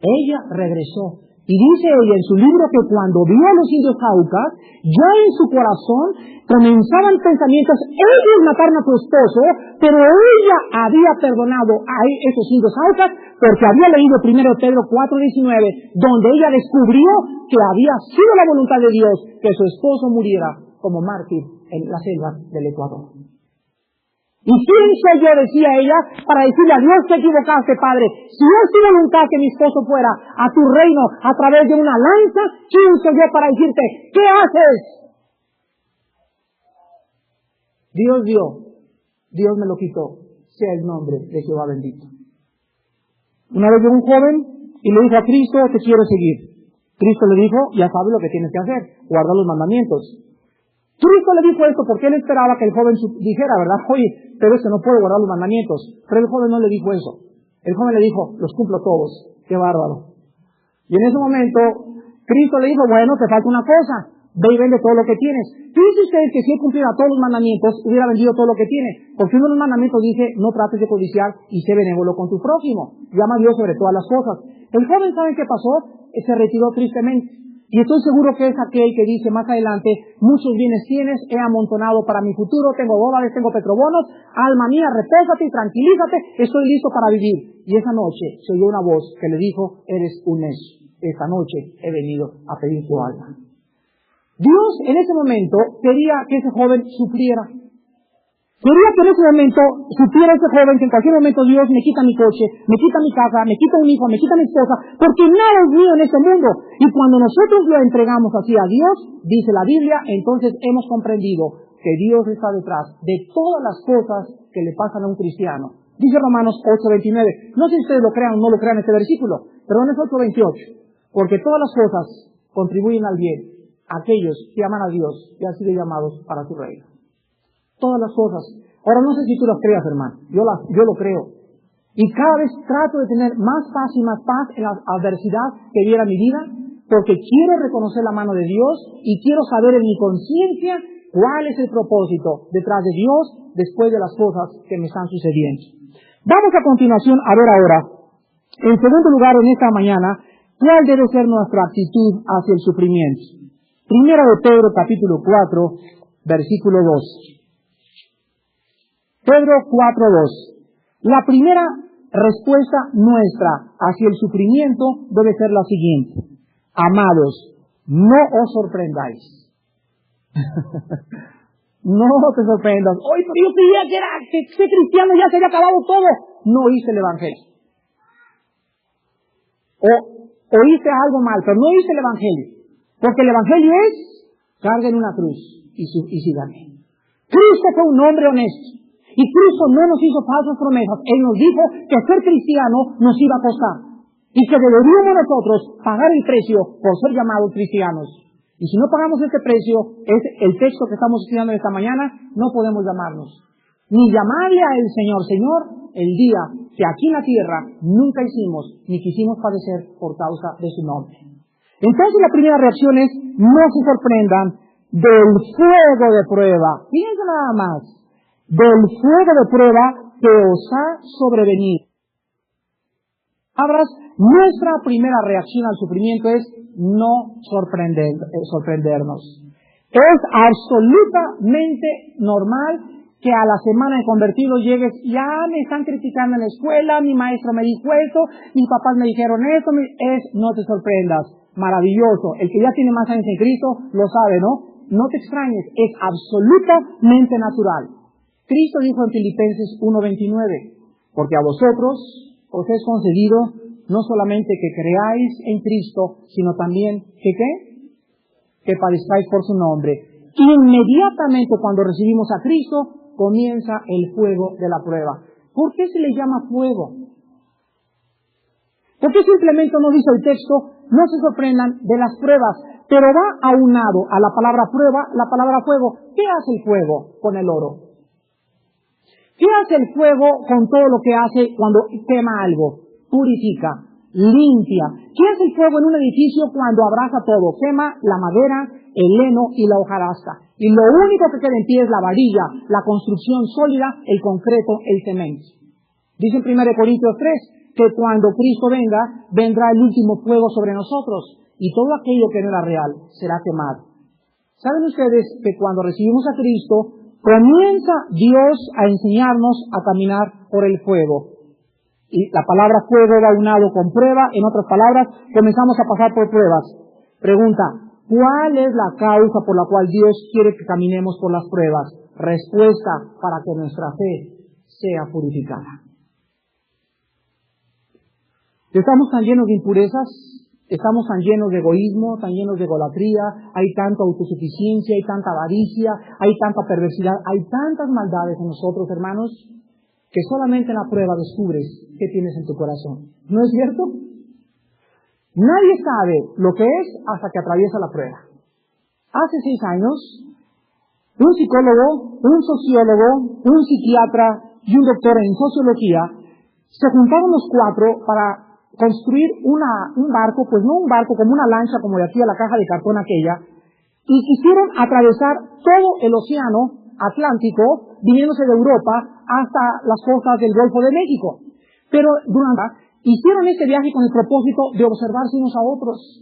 Ella regresó. Y dice ella en su libro que cuando vio a los indios Aucas, ya en su corazón comenzaban pensamientos, ellos mataron a su esposo, pero ella había perdonado a esos indios Aucas porque había leído 1 Pedro 4:19, donde ella descubrió que había sido la voluntad de Dios que su esposo muriera como mártir en la selva del Ecuador. ¿Y quién soy yo, decía ella, para decirle a Dios te equivocaste, Padre? Si es tu voluntad que mi esposo fuera a tu reino a través de una lanza, ¿quién soy yo para decirte, ¿qué haces? Dios dio, Dios me lo quitó, sea el nombre de Jehová bendito. Una vez llegó un joven y le dijo a Cristo, te quiero seguir. Cristo le dijo, ya sabes lo que tienes que hacer, guardar los mandamientos. Cristo le dijo esto porque él esperaba que el joven dijera, ¿verdad? Oye, pero es que no puedo guardar los mandamientos. Pero el joven no le dijo eso. El joven le dijo, los cumplo todos. ¡Qué bárbaro! Y en ese momento, Cristo le dijo, bueno, te falta una cosa. Ve y vende todo lo que tienes. Fíjense ustedes que si él cumpliera todos los mandamientos, hubiera vendido todo lo que tiene. Porque uno de los mandamientos dice, no trates de codiciar y sé benévolo con tu prójimo. Llama a Dios sobre todas las cosas. El joven, ¿saben qué pasó? Se retiró tristemente. Y estoy seguro que es aquel que dice más adelante, muchos bienes tienes, he amontonado para mi futuro, tengo dólares, tengo petrobonos, alma mía, repósate y tranquilízate, estoy listo para vivir. Y esa noche se oyó una voz que le dijo, eres un necio, esta noche he venido a pedir tu alma. Dios en ese momento quería que ese joven sufriera. Quería que en ese momento supiera ese joven que en cualquier momento Dios me quita mi coche, me quita mi casa, me quita un hijo, me quita mi esposa, porque nada es mío en este mundo. Y cuando nosotros lo entregamos así a Dios, dice la Biblia, entonces hemos comprendido que Dios está detrás de todas las cosas que le pasan a un cristiano. Dice Romanos 8:29. No sé si ustedes lo crean o no lo crean este versículo, pero es 8:28. Porque todas las cosas contribuyen al bien a aquellos que aman a Dios y han sido llamados para su reino. Todas las cosas. Ahora no sé si tú las creas, hermano. Yo lo creo. Y cada vez trato de tener más paz y más paz en la adversidad que viera mi vida, porque quiero reconocer la mano de Dios y quiero saber en mi conciencia cuál es el propósito detrás de Dios después de las cosas que me están sucediendo. Vamos a continuación a ver ahora, en segundo lugar en esta mañana, cuál debe ser nuestra actitud hacia el sufrimiento. Primera de Pedro, capítulo 4, versículo 2. Pedro 4:2. La primera respuesta nuestra hacia el sufrimiento debe ser la siguiente. Amados, no os sorprendáis. No te sorprendas. Oye, pero yo creía que ser cristiano ya se había acabado todo. No oíste el Evangelio. O oíste algo mal, pero no oíste el Evangelio. Porque el Evangelio es, carguen una cruz y síganme. Cristo fue un hombre honesto. Y Cristo no nos hizo falsas promesas. Él nos dijo que ser cristiano nos iba a costar. Y que deberíamos nosotros pagar el precio por ser llamados cristianos. Y si no pagamos este precio, es el texto que estamos estudiando esta mañana, no podemos llamarnos. Ni llamarle al Señor, Señor, el día que aquí en la tierra nunca hicimos, ni quisimos padecer por causa de su nombre. Entonces la primera reacción es, no se sorprendan del fuego de prueba. Fíjense nada más, del fuego de prueba que os ha sobrevenido. Nuestra primera reacción al sufrimiento es no sorprendernos. Es absolutamente normal que a la semana de convertido llegues, ya me están criticando en la escuela, mi maestro me dijo esto, mis papás me dijeron esto, no te sorprendas, maravilloso. El que ya tiene más años en Cristo lo sabe, ¿no? No te extrañes, es absolutamente natural. Cristo dijo en Filipenses 1:29, porque a vosotros os es concedido no solamente que creáis en Cristo, sino también que ¿qué? Que padezcáis por su nombre. Inmediatamente cuando recibimos a Cristo, comienza el fuego de la prueba. ¿Por qué se le llama fuego? ¿Por qué simplemente no dice el texto, no se sorprendan de las pruebas, pero va aunado a la palabra prueba, la palabra fuego? ¿Qué hace el fuego con el oro? ¿Qué hace el fuego con todo lo que hace cuando quema algo? Purifica, limpia. ¿Qué hace el fuego en un edificio cuando abraza todo? Quema la madera, el heno y la hojarasca. Y lo único que queda en pie es la varilla, la construcción sólida, el concreto, el cemento. Dice en 1 Corintios 3 que cuando Cristo venga, vendrá el último fuego sobre nosotros y todo aquello que no era real será quemado. ¿Saben ustedes que cuando recibimos a Cristo, comienza Dios a enseñarnos a caminar por el fuego? Y la palabra fuego va unado con prueba. En otras palabras, comenzamos a pasar por pruebas. Pregunta, ¿cuál es la causa por la cual Dios quiere que caminemos por las pruebas? Respuesta, para que nuestra fe sea purificada. Estamos tan llenos de impurezas, estamos tan llenos de egoísmo, tan llenos de idolatría, hay tanta autosuficiencia, hay tanta avaricia, hay tanta perversidad, hay tantas maldades en nosotros, hermanos, que solamente en la prueba descubres qué tienes en tu corazón. ¿No es cierto? Nadie sabe lo que es hasta que atraviesa la prueba. Hace 6 años, un psicólogo, un sociólogo, un psiquiatra y un doctor en sociología se juntaron los 4 para construir un barco, pues no un barco, como una lancha, como de aquí a la caja de cartón aquella, y quisieron atravesar todo el océano Atlántico, viniéndose de Europa hasta las costas del Golfo de México. Pero hicieron este viaje con el propósito de observarse unos a otros.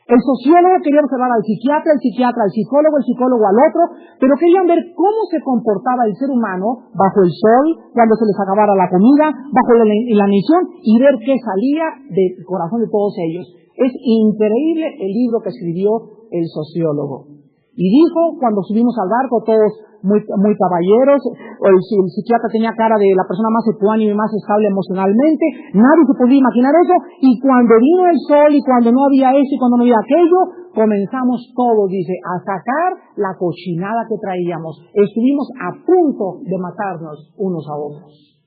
El sociólogo quería observar al psiquiatra, el psicólogo al otro, pero querían ver cómo se comportaba el ser humano bajo el sol, cuando se les acabara la comida, bajo la misión, y ver qué salía del corazón de todos ellos. Es increíble el libro que escribió el sociólogo. Y dijo, cuando subimos al barco, todos muy caballeros, el psiquiatra tenía cara de la persona más ecuánime y más estable emocionalmente, nadie se podía imaginar eso, y cuando vino el sol, y cuando no había eso, y cuando no había aquello, comenzamos todos, dice, a sacar la cochinada que traíamos. Estuvimos a punto de matarnos unos a otros.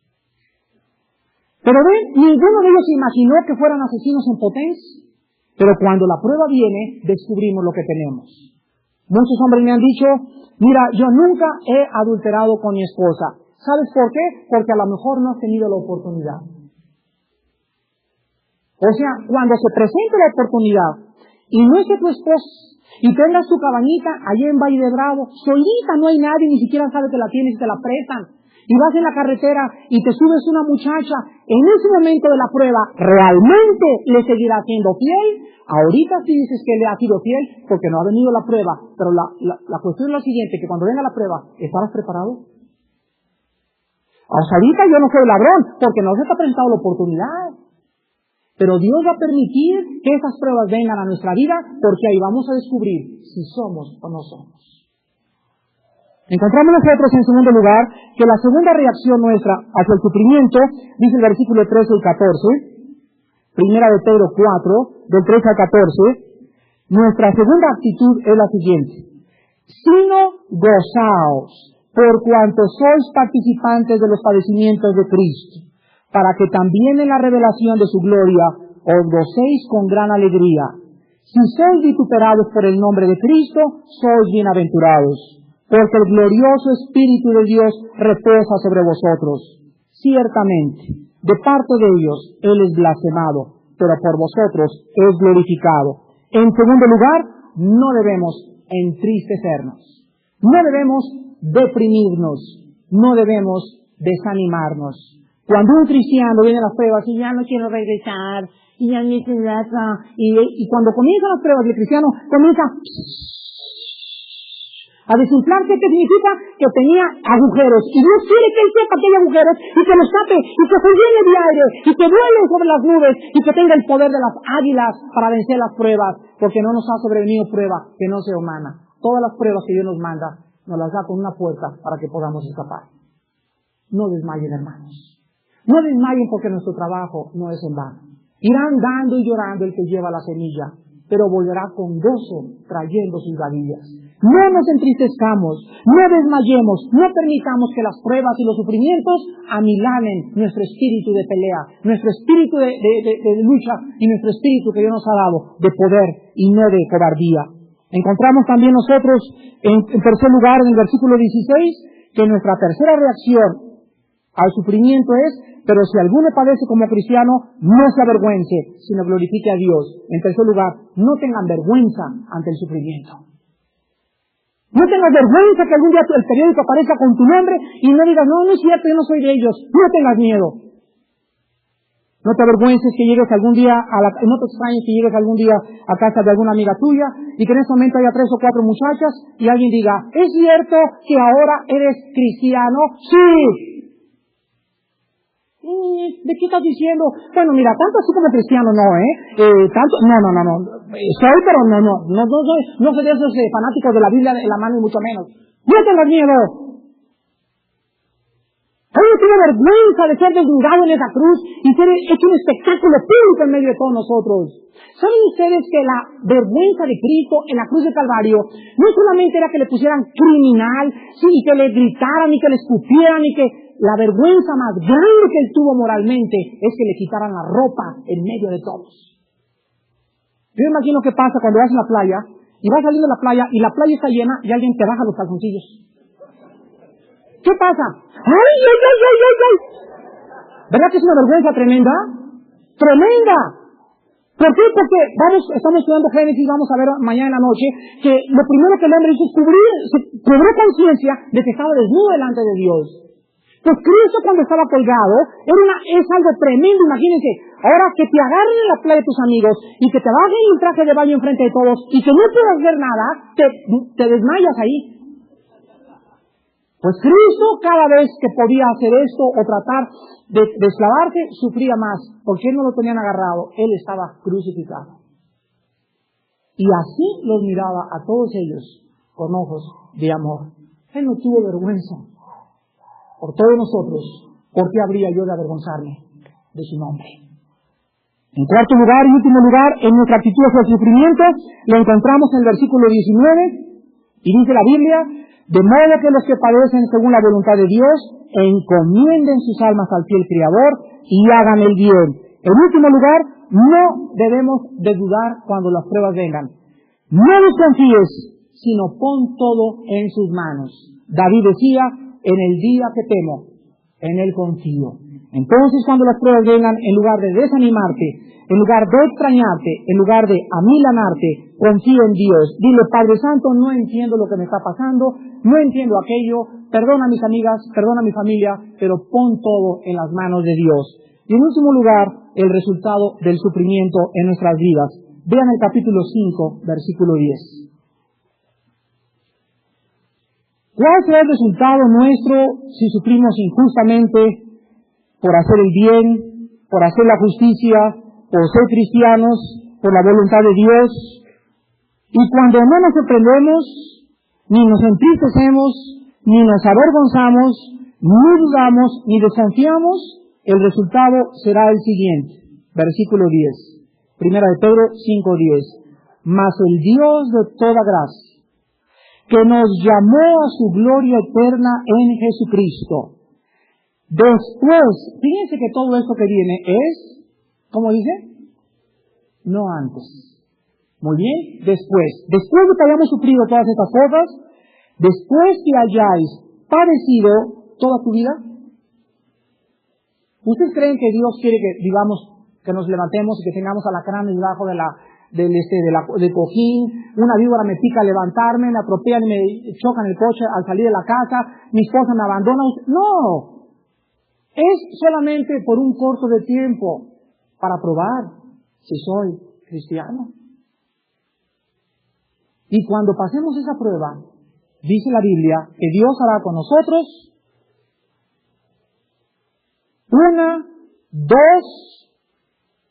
Pero ven, ninguno de ellos imaginó que fueran asesinos en potencia, pero cuando la prueba viene, descubrimos lo que tenemos. Muchos hombres me han dicho, mira, yo nunca he adulterado con mi esposa. ¿Sabes por qué? Porque a lo mejor no has tenido la oportunidad. O sea, cuando se presente la oportunidad y no esté tu esposa y tengas tu cabañita allá en Valle de Bravo, solita, no hay nadie, ni siquiera sabe que la tienes y te la prestan, y vas en la carretera y te subes una muchacha, en ese momento de la prueba, ¿realmente le seguirá siendo fiel? Ahorita sí dices que le ha sido fiel porque no ha venido la prueba, pero la cuestión es la siguiente, que cuando venga la prueba, ¿estarás preparado? Ahorita yo no soy ladrón porque no se te ha presentado la oportunidad. Pero Dios va a permitir que esas pruebas vengan a nuestra vida porque ahí vamos a descubrir si somos o no somos. Encontramos nosotros en segundo lugar que la segunda reacción nuestra hacia el sufrimiento, dice el versículo 13 y 14, primera de Pedro 4, del 13 al 14, nuestra segunda actitud es la siguiente: sino gozaos por cuanto sois participantes de los padecimientos de Cristo, para que también en la revelación de su gloria os gocéis con gran alegría. Si sois vituperados por el nombre de Cristo, sois bienaventurados, porque el glorioso Espíritu de Dios reposa sobre vosotros. Ciertamente, de parte de ellos Él es blasfemado, pero por vosotros es glorificado. En segundo lugar, no debemos entristecernos, no debemos deprimirnos, no debemos desanimarnos. Cuando un cristiano viene a las pruebas y ya no quiero regresar, y ya ni se nada, y cuando comienzan las pruebas, el cristiano comienza a desinflarse, que significa que tenía agujeros, y Dios quiere que él sepa que hay agujeros, y que los tape, y que se llene de aire, y que vuelen sobre las nubes, y que tenga el poder de las águilas para vencer las pruebas, porque no nos ha sobrevenido prueba que no sea humana. Todas las pruebas que Dios nos manda, nos las da con una puerta para que podamos escapar. No desmayen, hermanos. No desmayen porque nuestro trabajo no es en vano. Irán dando y llorando el que lleva la semilla, pero volverá con gozo trayendo sus gavillas. No nos entristezcamos, no desmayemos, no permitamos que las pruebas y los sufrimientos amilanen nuestro espíritu de pelea, nuestro espíritu de lucha y nuestro espíritu que Dios nos ha dado de poder y no de cobardía. Encontramos también nosotros, en tercer lugar, en el versículo 16, que nuestra tercera reacción al sufrimiento es: pero si alguno padece como cristiano, no se avergüence, sino glorifique a Dios. En tercer lugar, no tengan vergüenza ante el sufrimiento. No tengas vergüenza que algún día el periódico aparezca con tu nombre y no digas, no es cierto, yo no soy de ellos. No tengas miedo. No te avergüences que llegues algún día, no te extrañes que llegues algún día a casa de alguna amiga tuya y que en ese momento haya 3 o 4 muchachas y alguien diga, ¿es cierto que ahora eres cristiano? Sí. ¿De qué estás diciendo? Bueno, mira, tanto así como cristiano no, tanto, no. Soy, pero no soy de esos fanáticos de la Biblia en la mano y mucho menos. No tengas miedo. Hoy no tengo vergüenza de ser desnudado en esa cruz y ser hecho un espectáculo público en medio de todos nosotros. ¿Saben ustedes que la vergüenza de Cristo en la cruz de Calvario no solamente era que le pusieran criminal, sí, y que le gritaran y que le escupieran y que la vergüenza más grande que él tuvo moralmente es que le quitaran la ropa en medio de todos? Yo imagino qué pasa cuando vas a la playa y vas saliendo de la playa y la playa está llena y alguien te baja los calzoncillos. ¿Qué pasa? ¡Ay! ¿Verdad que es una vergüenza tremenda? ¡Tremenda! ¿Por qué? Porque estamos estudiando Génesis, vamos a ver mañana en la noche, que lo primero que el hombre hizo es cobró conciencia de que estaba desnudo delante de Dios. Pues Cristo cuando estaba colgado es algo tremendo, imagínense. Ahora que te agarren en la playa de tus amigos y que te bajen un traje de baño enfrente de todos y que no puedas ver nada, te desmayas ahí. Pues Cristo cada vez que podía hacer esto o tratar de deslavarse, sufría más, porque él no lo tenían agarrado, él estaba crucificado. Y así los miraba a todos ellos con ojos de amor. Él no tuvo vergüenza por todos nosotros. ¿Por qué habría yo de avergonzarme de su nombre? En cuarto lugar y último lugar, en nuestra actitud hacia el sufrimiento, lo encontramos en el versículo 19, y dice la Biblia: de modo que los que padecen según la voluntad de Dios encomienden sus almas al fiel Criador y hagan el bien. En último lugar, no debemos de dudar cuando las pruebas vengan. No desconfíes, sino pon todo en sus manos. David decía: en el día que temo, en él confío. Entonces, cuando las pruebas vengan, en lugar de desanimarte, en lugar de extrañarte, en lugar de amilanarte, confío en Dios. Dile: Padre Santo, no entiendo lo que me está pasando, no entiendo aquello, perdona a mis amigas, perdona a mi familia, pero pon todo en las manos de Dios. Y en último lugar, el resultado del sufrimiento en nuestras vidas. Vean el capítulo 5, versículo 10. ¿Cuál será el resultado nuestro si sufrimos injustamente por hacer el bien, por hacer la justicia, por ser cristianos, por la voluntad de Dios. Y cuando no nos sorprendemos, ni nos entristecemos, ni nos avergonzamos, ni dudamos, ni desconfiamos, el resultado será el siguiente. Versículo 10. Primera de Pedro 5:10. Mas el Dios de toda gracia, que nos llamó a su gloria eterna en Jesucristo. Después, fíjense que todo esto que viene es, ¿cómo dice? No antes. Muy bien, después de que hayamos sufrido todas estas cosas, después que hayáis padecido toda tu vida, ¿ustedes creen que Dios quiere que vivamos, que nos levantemos y que tengamos alacranes debajo del cojín, una víbora me pica al levantarme, me atropellan y me chocan el coche al salir de la casa, mi esposa me abandona? No, es solamente por un corto de tiempo para probar si soy cristiano. Y cuando pasemos esa prueba, dice la Biblia que Dios hará con nosotros 1, 2,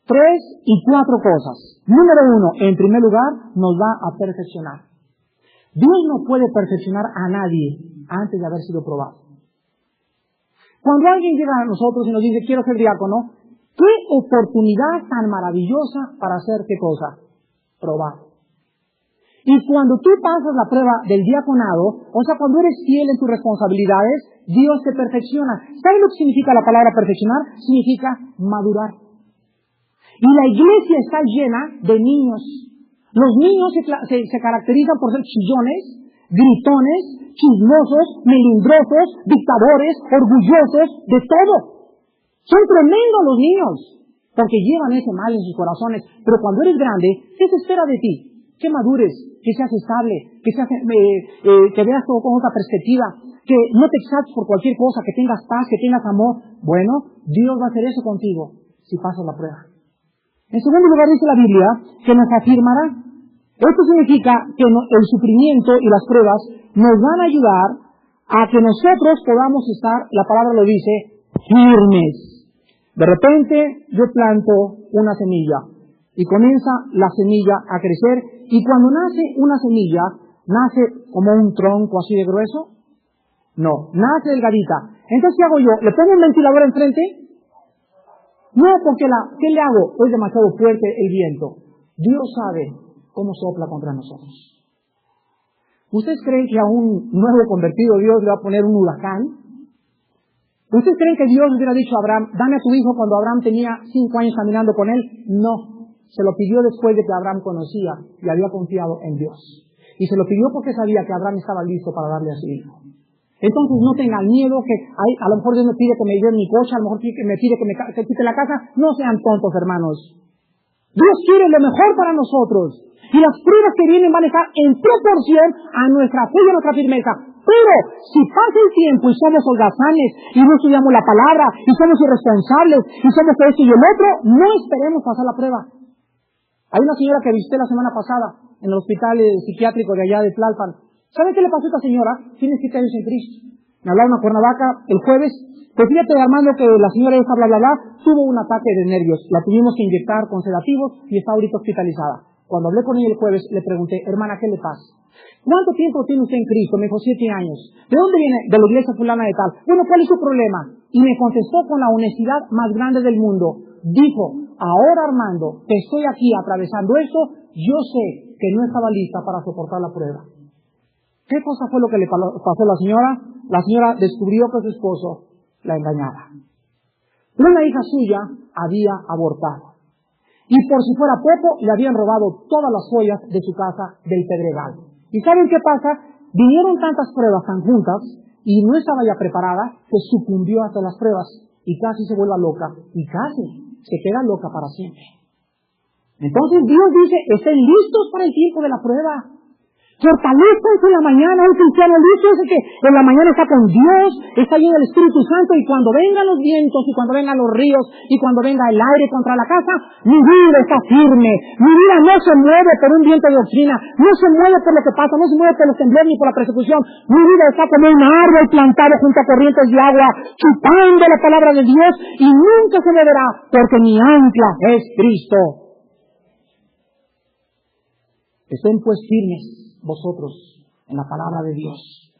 3 y 4 cosas. Número 1, en primer lugar, nos va a perfeccionar. Dios no puede perfeccionar a nadie antes de haber sido probado. Cuando alguien llega a nosotros y nos dice, quiero ser diácono, qué oportunidad tan maravillosa para hacer qué cosa, probar. Y cuando tú pasas la prueba del diaconado, o sea, cuando eres fiel en tus responsabilidades, Dios te perfecciona. ¿Sabes lo que significa la palabra perfeccionar? Significa madurar. Y la iglesia está llena de niños. Los niños se caracterizan por ser chillones, gritones, chismosos, melindrosos, dictadores, orgullosos, de todo. Son tremendos los niños, porque llevan ese mal en sus corazones. Pero cuando eres grande, ¿qué se espera de ti? Que madures, que seas estable, que veas todo con otra perspectiva, que no te exaltes por cualquier cosa, que tengas paz, que tengas amor. Bueno, Dios va a hacer eso contigo si pasas la prueba. En segundo lugar, dice la Biblia que nos afirmará. Esto significa que el sufrimiento y las pruebas nos van a ayudar a que nosotros podamos estar, la palabra lo dice, firmes. De repente yo planto una semilla y comienza la semilla a crecer, y cuando nace una semilla, ¿nace como un tronco así de grueso? No, nace delgadita. Entonces, ¿qué hago yo? ¿Le pongo un ventilador enfrente? No, porque ¿qué le hago? Es demasiado fuerte el viento. Dios sabe cómo sopla contra nosotros. ¿Ustedes creen que a un nuevo convertido Dios le va a poner un huracán? ¿Ustedes creen que Dios hubiera dicho a Abraham, dame a tu hijo cuando Abraham tenía 5 años caminando con él? No. Se lo pidió después de que Abraham conocía y había confiado en Dios. Y se lo pidió porque sabía que Abraham estaba listo para darle a su hijo. Entonces no tengan miedo que a lo mejor Dios me pide que me lleve mi coche, a lo mejor me pide que quite la casa. No sean tontos, hermanos. Dios quiere lo mejor para nosotros. Y las pruebas que vienen van a estar en proporción a nuestra fe y a nuestra firmeza. Pero si pasa el tiempo y somos holgazanes y no estudiamos la palabra y somos irresponsables y somos esto y el otro, no esperemos pasar la prueba. Hay una señora que visité la semana pasada en el hospital psiquiátrico de allá de Tlalpan. ¿Saben qué le pasó a esta señora? Tiene 7 años en Cristo. Me hablaron a Cuernavaca el jueves. Pues fíjate, Armando, que la señora esta, bla, bla, bla, tuvo un ataque de nervios. La tuvimos que inyectar con sedativos y está ahorita hospitalizada. Cuando hablé con ella el jueves, le pregunté, hermana, ¿qué le pasa? ¿Cuánto tiempo tiene usted en Cristo? Me dijo, 7 años. ¿De dónde viene? De la iglesia fulana de tal. Bueno, ¿cuál es su problema? Y me contestó con la honestidad más grande del mundo. Dijo, ahora Armando, que estoy aquí atravesando esto, yo sé que no estaba lista para soportar la prueba. ¿Qué cosa fue lo que le pasó a la señora? La señora descubrió que su esposo la engañaba. Una hija suya había abortado. Y por si fuera poco, le habían robado todas las joyas de su casa del Pedregal. ¿Y saben qué pasa? Vinieron tantas pruebas tan juntas y no estaba ya preparada que sucumbió ante las pruebas y casi se vuelve loca y casi se queda loca para siempre. Entonces Dios dice, estén listos para el tiempo de la prueba. Fortalezcanse en la mañana. Un cristiano lucho es el que en la mañana está con Dios, está lleno del Espíritu Santo, y cuando vengan los vientos, y cuando vengan los ríos, y cuando venga el aire contra la casa, mi vida está firme. Mi vida no se mueve por un viento de doctrina, no se mueve por lo que pasa, no se mueve por los temblores ni por la persecución. Mi vida está como un árbol plantado junto a corrientes de agua, chupando la palabra de Dios, y nunca se moverá, porque mi ancla es Cristo. Estén pues firmes vosotros en la palabra de Dios.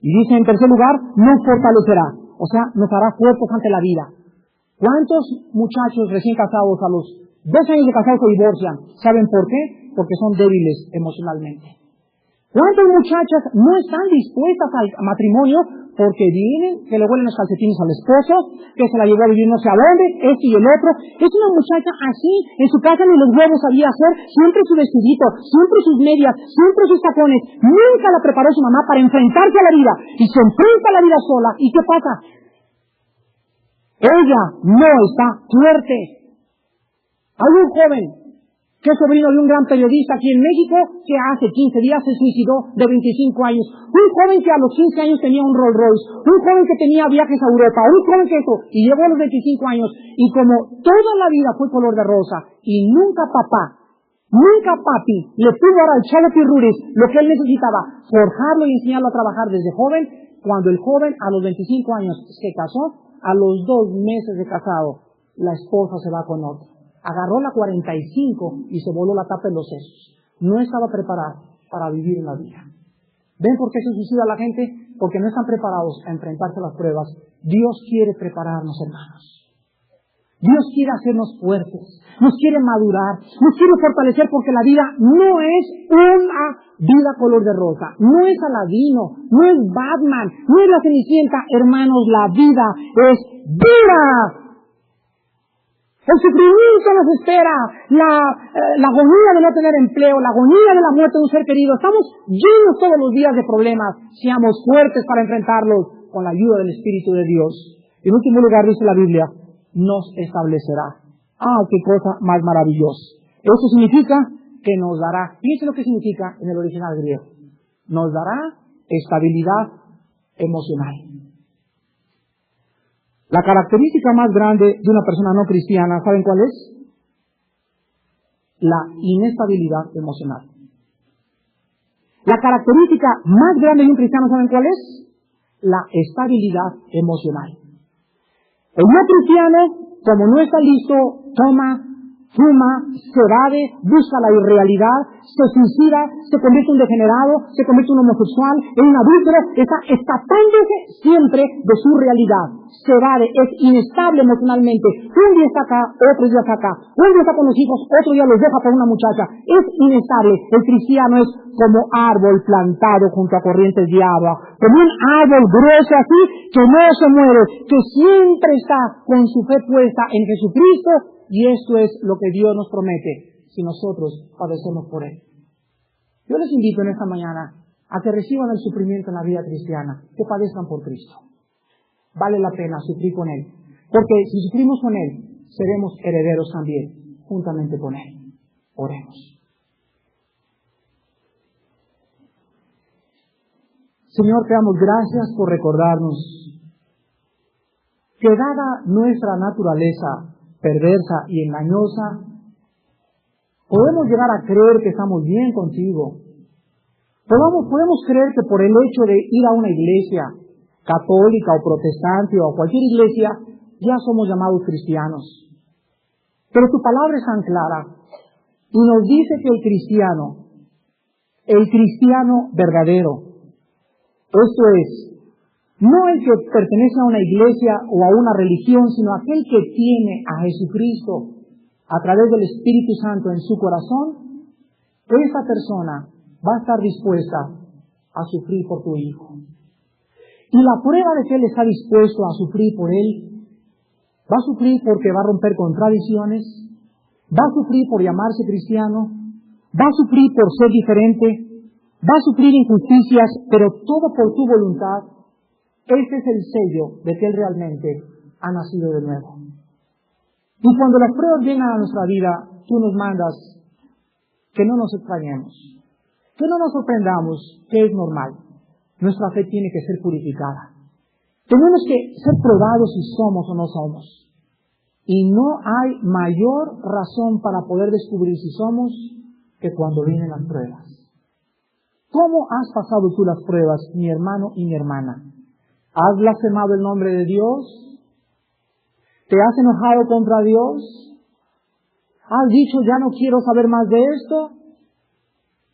Y dice en tercer lugar, nos fortalecerá, o sea, nos hará fuertes ante la vida. ¿Cuántos muchachos recién casados a los 2 años de casados se divorcian? ¿Saben por qué? Porque son débiles emocionalmente. ¿Cuántas muchachas no están dispuestas al matrimonio porque vienen, que le huelen los calcetines al esposo, que se la llevó a vivir no sé a dónde, este y el otro? Es una muchacha así, en su casa ni los huevos sabía hacer, siempre su vestidito, siempre sus medias, siempre sus tacones. Nunca la preparó su mamá para enfrentarse a la vida, y se enfrenta a la vida sola. ¿Y qué pasa? Ella no está fuerte. Hay un joven que es sobrino de un gran periodista aquí en México, que hace 15 días se suicidó, de 25 años. Un joven que a los 15 años tenía un Rolls Royce, un joven que tenía viajes a Europa, un joven que eso, y llegó a los 25 años, y como toda la vida fue color de rosa, y nunca papá, nunca papi le pudo dar al chavo Pirruris lo que él necesitaba, forjarlo y enseñarlo a trabajar desde joven. Cuando el joven a los 25 años se casó, a los 2 meses de casado, la esposa se va con otro. Agarró la 45 y se voló la tapa en los sesos. No estaba preparado para vivir en la vida. ¿Ven por qué se suicida la gente? Porque no están preparados a enfrentarse a las pruebas. Dios quiere prepararnos, hermanos. Dios quiere hacernos fuertes, nos quiere madurar, nos quiere fortalecer, porque la vida no es una vida color de rosa, no es Aladino, no es Batman, no es la Cenicienta. Hermanos, la vida es dura. El sufrimiento nos espera, la agonía de no tener empleo, la agonía de la muerte de un ser querido. Estamos llenos todos los días de problemas. Seamos fuertes para enfrentarlos con la ayuda del Espíritu de Dios. En último lugar, dice la Biblia, nos establecerá. ¡Ah, qué cosa más maravillosa! Eso significa que nos dará, fíjense lo que significa en el original griego, nos dará estabilidad emocional. La característica más grande de una persona no cristiana, ¿saben cuál es? La inestabilidad emocional. La característica más grande de un cristiano, ¿saben cuál es? La estabilidad emocional. El no cristiano, como no está listo, toma, fuma, se evade, busca la irrealidad, se suicida, se convierte en un degenerado, se convierte en un homosexual, en un adúltero, está escapándose siempre de su realidad. Se evade, es inestable emocionalmente. Un día está acá, otro día está acá. Un día está con los hijos, otro día los deja por una muchacha. Es inestable. El cristiano es como árbol plantado junto a corrientes de agua, como un árbol grueso así, que no se mueve, que siempre está con su fe puesta en Jesucristo. Y esto es lo que Dios nos promete si nosotros padecemos por Él. Yo les invito en esta mañana a que reciban el sufrimiento en la vida cristiana, que padezcan por Cristo. Vale la pena sufrir con Él, porque si sufrimos con Él, seremos herederos también, juntamente con Él. Oremos. Señor, te damos gracias por recordarnos que dada nuestra naturaleza perversa y engañosa, podemos llegar a creer que estamos bien contigo. Podemos creer que por el hecho de ir a una iglesia católica o protestante o a cualquier iglesia, ya somos llamados cristianos. Pero tu palabra es tan clara y nos dice que el cristiano verdadero, esto es, no el que pertenece a una iglesia o a una religión, sino aquel que tiene a Jesucristo a través del Espíritu Santo en su corazón, esa persona va a estar dispuesta a sufrir por tu Hijo. Y la prueba de que Él está dispuesto a sufrir por Él, va a sufrir porque va a romper con tradiciones, va a sufrir por llamarse cristiano, va a sufrir por ser diferente, va a sufrir injusticias, pero todo por tu voluntad. Ese es el sello de que Él realmente ha nacido de nuevo. Y cuando las pruebas llegan a nuestra vida, tú nos mandas que no nos extrañemos, Que no nos sorprendamos, que es normal. Nuestra fe tiene que ser purificada. Tenemos que ser probados si somos o no somos. Y no hay mayor razón para poder descubrir si somos que cuando vienen las pruebas. ¿Cómo has pasado tú las pruebas, mi hermano y mi hermana? ¿Has blasfemado el nombre de Dios? ¿Te has enojado contra Dios? ¿Has dicho, ya no quiero saber más de esto?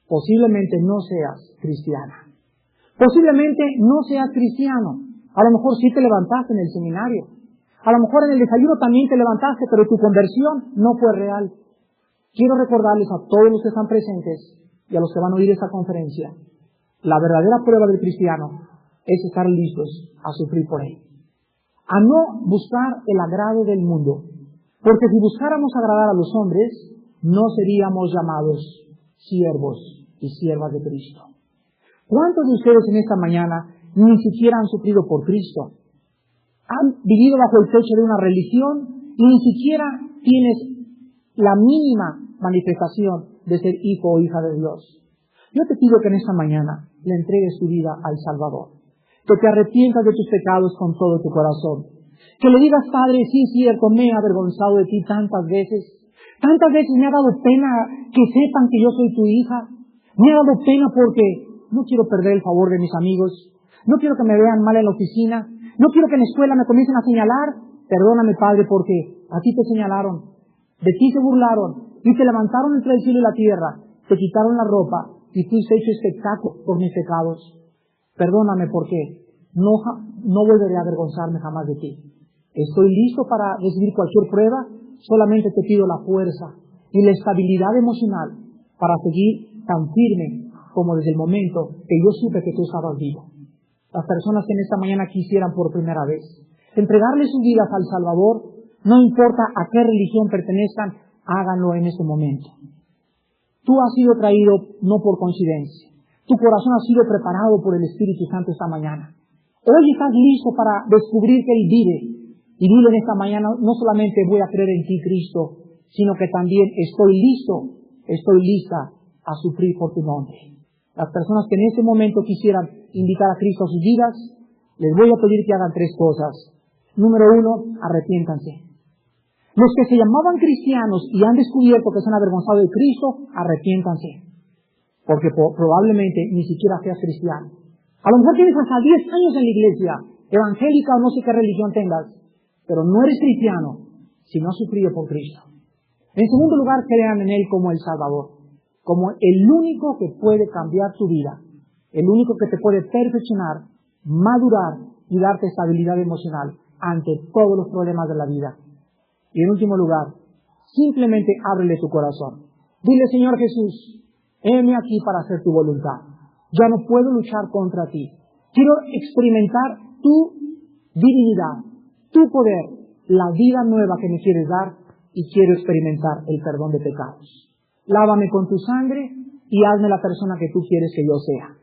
Posiblemente no seas cristiana. Posiblemente no seas cristiano. A lo mejor sí te levantaste en el seminario. A lo mejor en el desayuno también te levantaste, pero tu conversión no fue real. Quiero recordarles a todos los que están presentes y a los que van a oír esta conferencia, la verdadera prueba del cristiano es estar listos a sufrir por él. A no buscar el agrado del mundo. Porque si buscáramos agradar a los hombres, no seríamos llamados siervos y siervas de Cristo. ¿Cuántos de ustedes en esta mañana ni siquiera han sufrido por Cristo? Han vivido bajo el techo de una religión y ni siquiera tienes la mínima manifestación de ser hijo o hija de Dios. Yo te pido que en esta mañana le entregues tu vida al Salvador. Que te arrepientas de tus pecados con todo tu corazón. Que le digas, Padre, sí es cierto, me he avergonzado de ti tantas veces. Tantas veces me ha dado pena que sepan que yo soy tu hija. Me ha dado pena porque no quiero perder el favor de mis amigos. No quiero que me vean mal en la oficina. No quiero que en la escuela me comiencen a señalar. Perdóname, Padre, porque a ti te señalaron. De ti se burlaron. Y te levantaron entre el cielo y la tierra. Te quitaron la ropa y fuiste hecho espectáculo por mis pecados. Perdóname porque no volveré a avergonzarme jamás de ti. Estoy listo para recibir cualquier prueba. Solamente te pido la fuerza y la estabilidad emocional para seguir tan firme como desde el momento que yo supe que tú estabas vivo. Las personas que en esta mañana quisieran por primera vez entregarle sus vidas al Salvador, no importa a qué religión pertenezcan, háganlo en este momento. Tú has sido traído no por coincidencia. Tu corazón ha sido preparado por el Espíritu Santo esta mañana. Hoy estás listo para descubrir que Él vive. Y dile en esta mañana, no solamente voy a creer en ti, Cristo, sino que también estoy lista a sufrir por tu nombre. Las personas que en este momento quisieran invitar a Cristo a sus vidas, les voy a pedir que hagan tres cosas. Número 1, arrepiéntanse. Los que se llamaban cristianos y han descubierto que se han avergonzado de Cristo, arrepiéntanse. Porque probablemente ni siquiera seas cristiano. A lo mejor tienes hasta 10 años en la iglesia, evangélica o no sé qué religión tengas, pero no eres cristiano si no has sufrido por Cristo. En segundo lugar, crean en Él como el Salvador, como el único que puede cambiar tu vida, el único que te puede perfeccionar, madurar y darte estabilidad emocional ante todos los problemas de la vida. Y en último lugar, simplemente ábrele tu corazón. Dile, Señor Jesús, heme aquí para hacer tu voluntad. Ya no puedo luchar contra ti. Quiero experimentar tu divinidad, tu poder, la vida nueva que me quieres dar y quiero experimentar el perdón de pecados. Lávame con tu sangre y hazme la persona que tú quieres que yo sea.